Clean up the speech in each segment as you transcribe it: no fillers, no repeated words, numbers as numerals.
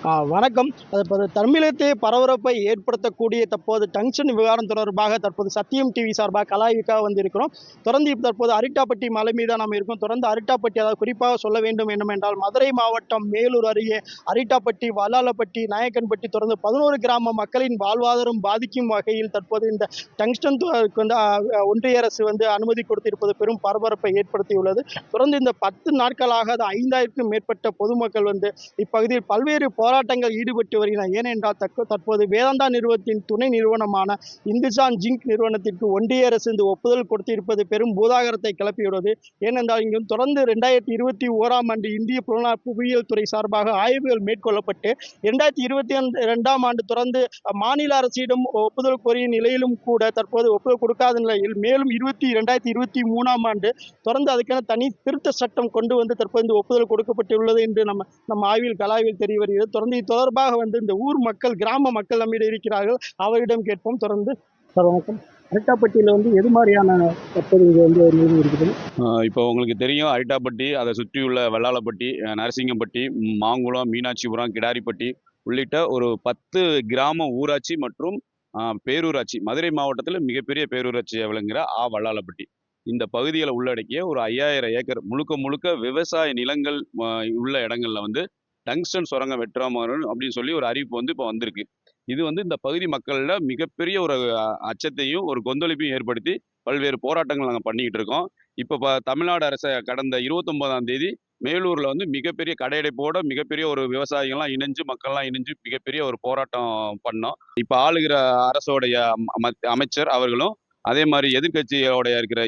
வணக்கம். தற்போது தமிழகத்தை பரபரப்பை ஏற்படுத்தக்கூடிய தற்போது டங்ஷன் விவகாரம் தொடர்பாக தற்போது சத்தியம் டிவி சார்பாக கலாய்வுக்காக வந்திருக்கிறோம். தொடர்ந்து தற்போது அரிட்டாப்பட்டி மலை மீது நாம் இருக்கோம். தொடர்ந்து அரிட்டாப்பட்டி, அதாவது குறிப்பாக சொல்ல வேண்டும் என்னவென்றால் மதுரை மாவட்டம் மேலூர் அருகே அரிட்டாப்பட்டி, வல்லாளப்பட்டி, நாயக்கன்பட்டி தொடர்ந்து 11 கிராம மக்களின் வாழ்வாதாரம் பாதிக்கும் வகையில் தற்போது இந்த டங்ஸ்டன் வந்து ஒன்றிய அரசு வந்து அனுமதி கொடுத்திருப்பது பெரும் பரபரப்பை ஏற்படுத்தியுள்ளது. தொடர்ந்து இந்த 10 நாட்களாக 5,000க்கும் மேற்பட்ட பொதுமக்கள் வந்து இப்பகுதியில் பல்வேறு போராட்டங்கள் ஈடுபட்டு வருகின்றன. ஏனென்றால் தற்போது வேதாந்தா நிறுவனத்தின் துணை நிறுவனமான இந்துஸ்தான் ஜிங்க் நிறுவனத்திற்கு ஒன்றிய அரசு இந்த ஒப்புதல் கொடுத்திருப்பது பெரும் பூதாகரத்தை கிளப்பியுள்ளது. ஏனென்றால் இங்கும் தொடர்ந்து 2021ஆம் ஆண்டு இந்திய புவியியல் துறை சார்பாக ஆய்வுகள் மேற்கொள்ளப்பட்டு 2022ஆம் ஆண்டு தொடர்ந்து மாநில அரசிடம் ஒப்புதல் கோரிய நிலையிலும் கூட தற்போது ஒப்புதல் கொடுக்காத நிலையில் மேலும் 2023ஆம் ஆண்டு தொடர்ந்து அதுக்கான தனி திருத்த சட்டம் கொண்டு வந்து தற்போது இந்த ஒப்புதல் கொடுக்கப்பட்டுள்ளது என்று நம்ம கலாய்வில் தெரிய வருகிறது. தொடர்ந்து இது தொடர்பாக வந்து இந்த ஊர் மக்கள், கிராம மக்கள் நம்மிடம் இருக்கிறார்கள். அவரிடம் கேட்போம். தொடர்ந்து சார் வணக்கம். அரிட்டாப்பட்டியில் வந்து எது மாதிரியான தற்போது இங்கே வந்து நிறுவி இருக்குது? இப்போ உங்களுக்கு தெரியும், அரிட்டாப்பட்டி, அதை சுற்றியுள்ள வெள்ளாளப்பட்டி, நரசிங்கம்பட்டி, மாங்குளம், மீனாட்சிபுரம், கிடாரிப்பட்டி உள்ளிட்ட ஒரு 10 கிராம ஊராட்சி மற்றும் பேரூராட்சி, மதுரை மாவட்டத்தில் மிகப்பெரிய பேரூராட்சியை விளங்குகிற வல்லாளப்பட்டி இந்த பகுதிகளை உள்ளடக்கிய ஒரு 5000 ஏக்கர் முழுக்க முழுக்க விவசாய நிலங்கள் உள்ள இடங்கள்ல வந்து டங்ஸ்டன் சுரங்கம் வெட்டுறோம் அப்படின்னு சொல்லி ஒரு அறிவிப்பு வந்து இப்போ வந்திருக்கு. இது வந்து இந்த பகுதி மக்கள்ல மிகப்பெரிய ஒரு அச்சத்தையும் ஒரு கொந்தளிப்பையும் ஏற்படுத்தி பல்வேறு போராட்டங்கள் நாங்கள் பண்ணிக்கிட்டு இருக்கோம். இப்போ தமிழ்நாடு அரசை கடந்த 29ஆம் தேதி மேலூர்ல வந்து மிகப்பெரிய கடையடைப்போட மிகப்பெரிய ஒரு விவசாயிகள்லாம் இணைஞ்சு, மக்கள்லாம் இணைஞ்சு மிகப்பெரிய ஒரு போராட்டம் பண்ணோம். இப்போ ஆளுகிற அரசோடைய அமைச்சர் அவர்களும், அதே மாதிரி எதிர்கட்சியோட இருக்கிற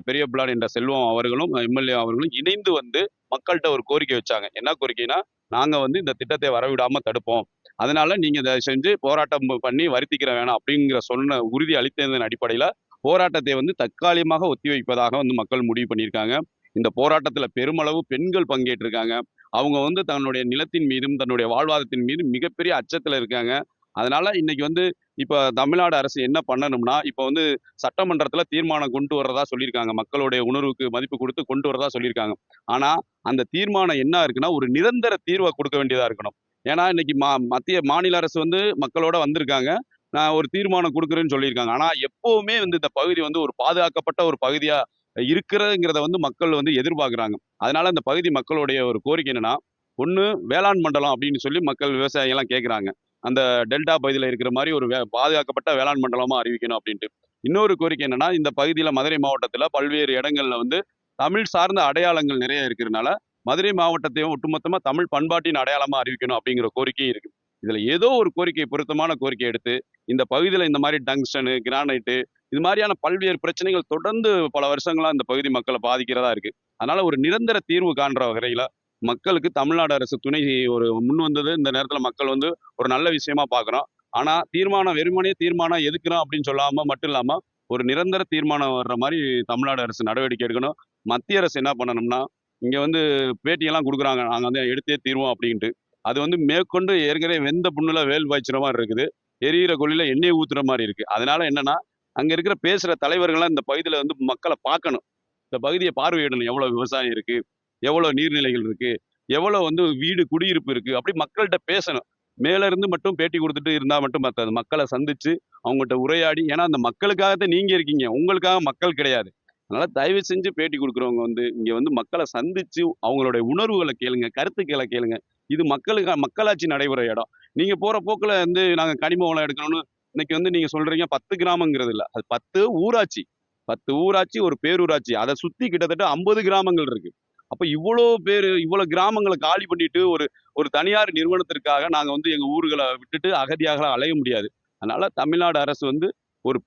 பெரிய பிள்ளான் என்ற செல்வம் அவர்களும், எம்எல்ஏ அவர்களும் இணைந்து வந்து மக்கள்கிட்ட ஒரு கோரிக்கை வச்சாங்க. என்ன கோரிக்கைனா, நாங்க வந்து இந்த திட்டத்தை வரவிடாம தடுப்போம். அதனால நீங்க தயவு செஞ்சு போராட்டம் பண்ணி வருத்திக்கிற வேணாம் அப்படிங்கிற சொன்ன உறுதி அளித்ததன் அடிப்படையில போராட்டத்தை வந்து தற்காலிகமாக ஒத்திவைப்பதாக வந்து மக்கள் முடிவு பண்ணியிருக்காங்க. இந்த போராட்டத்துல பெருமளவு பெண்கள் பங்கேற்றிருக்காங்க. அவங்க வந்து தன்னுடைய நிலத்தின் மீதும் தன்னுடைய வாழ்வாதாரத்தின் மீதும் மிகப்பெரிய அச்சத்துல இருக்காங்க. அதனால இன்னைக்கு வந்து இப்ப தமிழ்நாடு அரசு என்ன பண்ணணும்னா, இப்ப வந்து சட்டமன்றத்துல தீர்மானம் கொண்டு வர்றதா சொல்லியிருக்காங்க. மக்களுடைய உணர்வுக்கு மதிப்பு கொடுத்து கொண்டு வரதா சொல்லியிருக்காங்க. ஆனா அந்த தீர்மானம் என்ன இருக்குன்னா, ஒரு நிரந்தர தீர்வை கொடுக்க வேண்டியதா இருக்கணும். ஏன்னா இன்னைக்கு மத்திய மாநில அரசு வந்து மக்களோட வந்திருக்காங்க. நான் ஒரு தீர்மானம் கொடுக்குறேன்னு சொல்லியிருக்காங்க. ஆனா எப்பவுமே வந்து இந்த பகுதி வந்து ஒரு பாதுகாக்கப்பட்ட ஒரு பகுதியா இருக்கிறதுங்கிறத வந்து மக்கள் வந்து எதிர்பார்க்குறாங்க. அதனால இந்த பகுதி மக்களுடைய ஒரு கோரிக்கை என்னன்னா, ஒண்ணு வேளாண் மண்டலம் அப்படின்னு சொல்லி மக்கள் விவசாயிகள்லாம் கேட்குறாங்க. அந்த டெல்டா பகுதியில இருக்கிற மாதிரி ஒரு பாதுகாக்கப்பட்ட வேளாண் மண்டலமா அறிவிக்கணும் அப்படின்ட்டு. இன்னொரு கோரிக்கை என்னன்னா, இந்த பகுதியில மதுரை மாவட்டத்துல பல்வேறு இடங்கள்ல வந்து தமிழ் சார்ந்த அடையாளங்கள் நிறைய இருக்கிறதுனால, மதுரை மாவட்டத்தையும் ஒட்டுமொத்தமா தமிழ் பண்பாட்டின் அடையாளமா அறிவிக்கணும் அப்படிங்கிற கோரிக்கையும் இருக்கு. இதுல ஏதோ ஒரு கோரிக்கை, பொருத்தமான கோரிக்கை எடுத்து இந்த பகுதியில இந்த மாதிரி டங்ஸ்டனு, கிரானைட்டு இது மாதிரியான பல்வேறு பிரச்சனைகள் தொடர்ந்து பல வருஷங்களா இந்த பகுதி மக்களை பாதிக்கிறதா இருக்கு. அதனால ஒரு நிரந்தர தீர்வு காண்ற வகையில மக்களுக்கு தமிழ்நாடு அரசு துணை ஒரு முன் வந்தது இந்த நேரத்துல மக்கள் வந்து ஒரு நல்ல விஷயமா பார்க்குறோம். ஆனா தீர்மானம் வெறுமனே தீர்மானம் எதுக்குறோம் அப்படின்னு சொல்லாம மட்டும் இல்லாம ஒரு நிரந்தர தீர்மானம் வர்ற மாதிரி தமிழ்நாடு அரசு நடவடிக்கை எடுக்கணும். மத்திய அரசு என்ன பண்ணணும்னா, இங்க வந்து பேட்டியெல்லாம் கொடுக்குறாங்க, நாங்க வந்து எடுத்தே தீர்வோம் அப்படின்ட்டு. அது வந்து மேற்கொண்டு ஏற்கனவே வெந்த புண்ணுல வேல் பாய்ச்சுற மாதிரி இருக்குது. எரியிற கொள்ளில எண்ணெய் ஊத்துற மாதிரி இருக்கு. அதனால என்னன்னா, அங்க இருக்கிற பேசுற தலைவர்கள்லாம் இந்த பகுதியில வந்து மக்களை பார்க்கணும். இந்த பகுதியை பார்வையிடணும். எவ்வளவு விவசாயம் இருக்கு, எவ்வளவு நீர்நிலைகள் இருக்கு, எவ்வளவு வந்து வீடு குடியிருப்பு இருக்கு, அப்படி மக்கள்கிட்ட பேசணும். மேல இருந்து மட்டும் பேட்டி கொடுத்துட்டு இருந்தா மட்டும் பத்தாது. மக்களை சந்திச்சு அவங்ககிட்ட உரையாடி, ஏன்னா அந்த மக்களுக்காகத்தான் நீங்க இருக்கீங்க, உங்களுக்காக மக்கள் கிடையாது. அதனால தயவு செஞ்சு பேட்டி கொடுக்குறவங்க வந்து இங்க வந்து மக்களை சந்திச்சு அவங்களுடைய உணர்வுகளை கேளுங்க, கருத்துக்களை கேளுங்க. இது மக்களாட்சி நடைபெற இடம். நீங்க போற போக்குல வந்து நாங்க கனிம வளம் எடுக்கணும்னு இன்னைக்கு வந்து நீங்க சொல்றீங்க 10 கிராமங்கிறது இல்ல. அது 10 ஊராட்சி. 10 ஊராட்சி, ஒரு பேரூராட்சி. அதை சுத்தி கிட்டத்தட்ட 50 கிராமங்கள் இருக்கு. அப்ப இவ்வளோ பேரு, இவ்வளோ கிராமங்கள காலி பண்ணிட்டு ஒரு ஒரு தனியார் நிறுவனத்திற்காக நாங்க வந்து எங்க ஊர்கள விட்டுட்டு அகதியாக அலைய முடியாது. அதனால தமிழ்நாடு அரசு வந்து ஒரு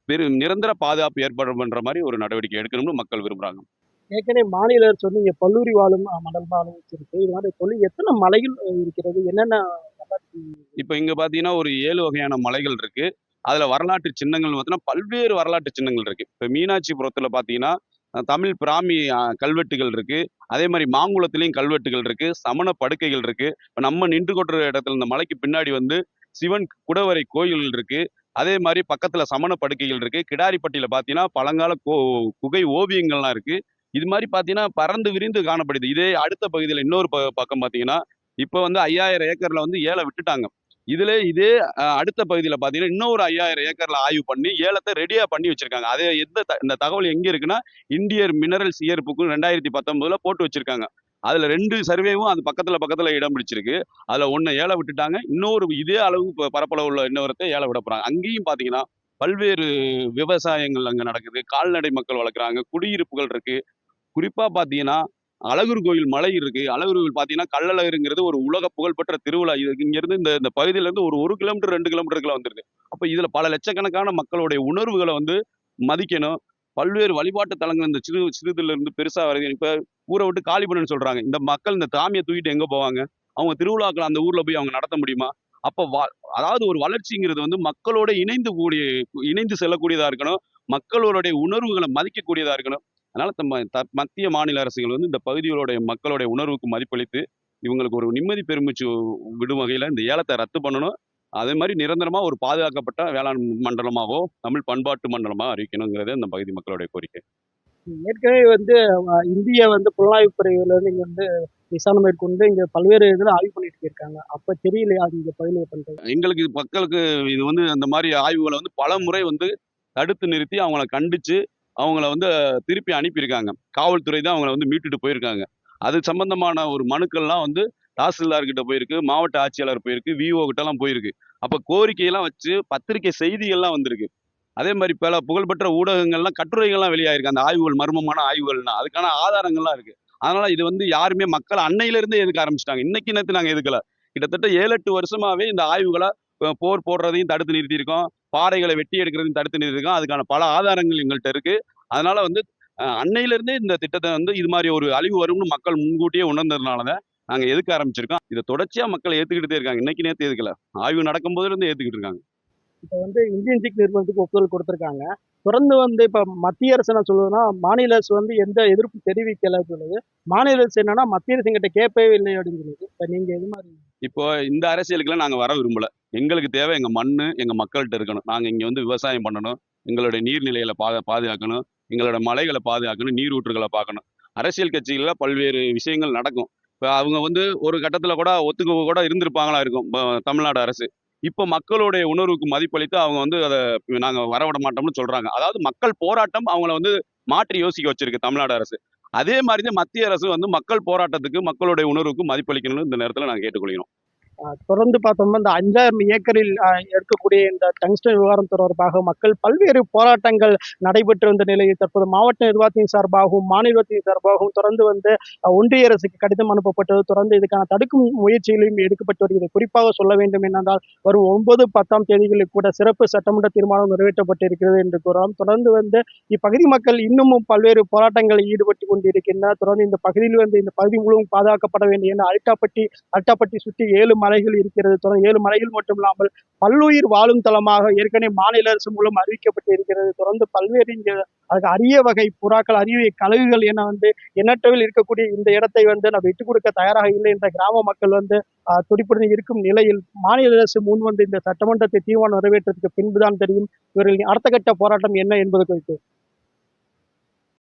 நிரந்தர பாதுகாப்பு ஏற்பாடு பண்ற மாரி ஒரு நடவடிக்கை எடுக்கணும்னு மக்கள் விரும்புறாங்க. ஏற்கனவே மாநில அரசு வந்து இங்கே பல்லூரி வாழும் மண்டலமா அறிவிச்சிருக்கு. இது மாதிரி சொல்லி எத்தனை மலைகள் இருக்கிறது? என்னென்ன இப்ப இங்க பார்த்தீங்கன்னா, ஒரு 7 வகையான மலைகள் இருக்கு. அதுல வரலாற்று சின்னங்கள்னு பார்த்தீங்கன்னா, பல்வேறு வரலாற்று சின்னங்கள் இருக்கு. இப்ப மீனாட்சிபுரத்துல பார்த்தீங்கன்னா, தமிழ் பிராமி கல்வெட்டுகள் இருக்கு. அதே மாரி மாங்குளத்திலயும் கல்வெட்டுகள் இருக்கு. சமண படுக்கைகள் இருக்கு. இப்ப நம்ம நின்று கொண்ட இடத்துல இந்த மலைக்கு பின்னாடி வந்து சிவன் குடவரை கோயில் இருக்கு. அதே மாரி பக்கத்துல சமண படுக்கைகள் இருக்கு. கிடாரிப்பட்டியில பார்த்தீங்கன்னா, பழங்கால குகை ஓவியங்கள்லாம் இருக்கு. இது மாரி பார்த்தீங்கன்னா, பறந்து விரிந்து காணப்படுது. இதே அடுத்த பகுதியில இன்னொரு பக்கம் பார்த்தீங்கன்னா, இப்போ வந்து 5000 ஏக்கர்ல வந்து ஏல விட்டுட்டாங்க. இதே அடுத்த பகுதியில பார்த்தீங்கன்னா, இன்னொரு 5000 ஏக்கர்ல ஆய்வு பண்ணி ஏலத்த ரெடியா பண்ணி வச்சிருக்காங்க. அது இந்த தகவல் எங்க இருக்குன்னா, இந்தியன் மினரல்ஸ் இயர் புக் 2019ல போட்டு வச்சிருக்காங்க. அதுல 2 சர்வேவும் அது பக்கத்துல பக்கத்துல இடம் பிடிச்சிருக்கு. அதுல 1 ஏல விட்டுட்டாங்க. இன்னொரு இதே அளவு பரப்பளவு உள்ள இன்னொருத்த ஏல விட போறாங்க. அங்கேயும் பார்த்தீங்கன்னா, பல்வேறு விவசாயங்கள் அங்க நடக்குது. கால்நடை மக்கள் வளர்க்குறாங்க. குடியிருப்புகள் இருக்கு. குறிப்பா பார்த்தீங்கன்னா, அழகர் கோயில் மலை இருக்கு. அழகர் கோயில் பார்த்தீங்கன்னா, கள்ளழகருங்கிறது ஒரு உலக புகழ்பெற்ற திருவிழா. இது இங்கேருந்து இந்த பகுதியிலேருந்து ஒரு 1 கிலோமீட்டர், 2 கிலோமீட்டருக்குள்ள வந்துருது. அப்ப இதுல பல லட்சக்கணக்கான மக்களுடைய உணர்வுகள வந்து மதிக்கணும். பல்வேறு வழிபாட்டு தலங்கள் இந்த சிறிதிலிருந்து பெருசா வரைக்கும் இப்ப ஊர விட்டு காலி பண்ணுன்னு சொல்றாங்க. இந்த மக்கள் இந்த சாமிய தூக்கிட்டு எங்க போவாங்க? அவங்க திருவிழாக்கள அந்த ஊர்ல போய் அவங்க நடத்த முடியுமா? அப்ப அதாவது ஒரு வளர்ச்சிங்கிறது வந்து மக்களோட இணைந்து செல்லக்கூடியதா இருக்கணும். மக்களுடைய உணர்வுகள மதிக்கக்கூடியதா இருக்கணும். அதனால மத்திய, மாநில அரசுகள் வந்து இந்த பகுதிகளுடைய மக்களுடைய உணர்வுக்கு மதிப்பளித்து, இவங்களுக்கு ஒரு நிம்மதி பெருமூச்சு விடும் வகையில இந்த ஏலத்த ரத்து பண்ணணும். அதே மாரி நிரந்தரமா ஒரு பாதுகாக்கப்பட்ட வேளாண் மண்டலமாவோ, தமிழ் பண்பாட்டு மண்டலமா அறிவிக்கணுங்கிறது இந்த பகுதி மக்களுடைய கோரிக்கை. ஏற்கனவே வந்து இந்திய வந்து புலனாய்வு பிரிவுல இருந்து இங்க வந்து விசாரணை மேற்கொண்டு இங்க பல்வேறு இதுல ஆய்வு பண்ணிட்டு போயிருக்காங்க. அப்ப தெரியலையா அது இங்க பகுதியில பண்றது? மக்களுக்கு இது வந்து அந்த மாரி ஆய்வுகள வந்து பலமுறை வந்து தடுத்து நிறுத்தி, அவங்கள கண்டிச்சு, அவங்கள வந்து திருப்பி அனுப்பியிருக்காங்க. காவல்துறை தான் அவங்கள வந்து மீட்டுட்டு போயிருக்காங்க. அது சம்பந்தமான ஒரு மனுக்கள்லாம் வந்து தாசில்தார் கிட்ட போயிருக்கு, மாவட்ட ஆட்சியாளர் போயிருக்கு, விஓ கிட்டலாம் போயிருக்கு. அப்ப கோரிக்கையெல்லாம் வச்சு பத்திரிக்கை செய்திகள்லாம் வந்திருக்கு. அதே மாரி பல புகழ்பெற்ற ஊடகங்கள்லாம் கட்டுரைகள்லாம் வெளியாயிருக்கு. அந்த ஆய்வுகள் மர்மமான ஆய்வுகள்லாம். அதுக்கான ஆதாரங்கள்லாம் இருக்கு. அதனால இது வந்து யாருமே மக்கள் அன்னையிலிருந்தே எதுக்க ஆரம்பிச்சுட்டாங்க. இன்னைக்கு நேத்து நாங்க எதுக்கல. கிட்டத்தட்ட 7, 8 வருஷமாவே இந்த ஆய்வுகள போர் போடுறதையும் தடுத்து நிறுத்தியிருக்கோம். பாறைகள வெட்டி எடுக்கிறதையும் தடுத்து நிறுத்தியிருக்கோம். அதுக்கான பல ஆதாரங்கள் எங்கள்ட்ட இருக்கு. அதனால வந்து அன்னையிலிருந்தே இந்த திட்டத்த வந்து இது மாரி ஒரு அழிவு வரும்னு மக்கள் முன்கூட்டியே உணர்ந்ததுனால தான் நாங்க எதுக்க ஆரம்பிச்சிருக்கோம். இத தொடர்ச்சியா மக்கள் ஏத்துக்கிட்டு தான் இருக்காங்க. இன்னைக்கு நேத்து எதுக்கல. ஆய்வு நடக்கும்போதிலிருந்து ஏத்துக்கிட்டு இருக்காங்க. இப்ப வந்து இந்தியன் ஜிங்க் நிறுவனத்துக்கு ஒப்புதல் கொடுத்திருக்காங்க. தொடர்ந்து வந்து இப்ப மத்திய அரசு என்ன சொல்லுதுன்னா, மாநில அரசு வந்து எந்த எதிர்ப்பும் தெரிவிக்கல சொல்லுது. மாநில அரசு என்னன்னா, மத்திய அரசு எங்கிட்ட கேட்கவே இல்லை அப்படின்னு சொல்லுது. இப்ப நீங்க எது மாரி? இப்போ இந்த அரசியலுக்குலாம் நாங்க வர விரும்பல. எங்களுக்கு தேவை எங்க மண்ணு, எங்க மக்கள்ட்ட இருக்கணும். நாங்க இங்க வந்து விவசாயம் பண்ணணும். எங்களுடைய நீர்நிலைகள பாதுகாக்கணும். எங்களோட மலைகள பாதுகாக்கணும். நீரூற்றுகள பார்க்கணும். அரசியல் கட்சிகள்ல பல்வேறு விஷயங்கள் நடக்கும். இப்ப அவங்க வந்து ஒரு கட்டத்துல கூட ஒத்துக்க கூட இருந்திருப்பாங்களா இருக்கும். தமிழ்நாடு அரசு. இப்ப மக்களுடைய உணர்வுக்கு மதிப்பளித்து அவங்க வந்து நாங்க வரவிட மாட்டோம்னு சொல்றாங்க. அதாவது மக்கள் போராட்டம் அவங்கள வந்து மாற்றி யோசிக்க வச்சிருக்கு தமிழ்நாடு அரசு. அதே மாரி தான் மத்திய அரசு வந்து மக்கள் போராட்டத்துக்கு, மக்களுடைய உணர்வுக்கு மதிப்பளிக்கணும்னு இந்த நேரத்துல நாங்க கேட்டுக்கொள்கிறோம். தொடர்ந்து பார்த்தோம்னா, இந்த 5000 ஏக்கரில் இருக்கக்கூடிய இந்த டங்ஸ்டன் விவகாரம் தொடர்பாக மக்கள் பல்வேறு போராட்டங்கள் நடைபெற்று வந்த நிலையில், தற்போது மாவட்ட நிர்வாகத்தின் சார்பாகவும், மாநிலத்தின் சார்பாகவும் தொடர்ந்து வந்து ஒன்றிய அரசுக்கு கடிதம் அனுப்பப்பட்டது. தொடர்ந்து இதுக்கான தடுக்கும் முயற்சிகளையும் எடுக்கப்பட்டு வருகிறது. குறிப்பாக சொல்ல வேண்டும் என்னென்றால், வரும் 9, 10ஆம் தேதிகளில் கூட சிறப்பு சட்டமன்ற தீர்மானம் நிறைவேற்றப்பட்டிருக்கிறது என்று கூறலாம். தொடர்ந்து வந்து இப்பகுதி மக்கள் இன்னமும் பல்வேறு போராட்டங்களில் ஈடுபட்டு கொண்டிருக்கின்றனர். தொடர்ந்து இந்த பகுதியில் வந்து இந்த பகுதி முழுவதும் பாதுகாக்கப்பட வேண்டிய அரிட்டாப்பட்டி சுற்றி 7 மலைகள் இருக்கிறது. தொடர்ந்து 7 மலைகள் மட்டும் இல்லாமல் பல்லுயிர் வாழும் தலமாக ஏற்கனவே மாநில அரசு மூலம் அறிவிக்கப்பட்டு இருக்கிறது. தொடர்ந்து பல்வேறு இங்க அதுக்கு அரிய வகை புறாக்கள், அரிய வகை கழுகுகள் என வந்து எண்ணற்றவில் இருக்கக்கூடிய இந்த இடத்தை வந்து நான் விட்டுக் கொடுக்க தயாராக இல்லை என்ற கிராம மக்கள் வந்து துடிப்புடன் இருக்கும் நிலையில் மாநில அரசு முன் வந்து இந்த சட்டமன்றத்தை தீர்மானம் நிறைவேற்றத்துக்கு பின்புதான் தெரியும் இவர்களின் அடுத்த கட்ட போராட்டம் என்ன என்பது குறித்து.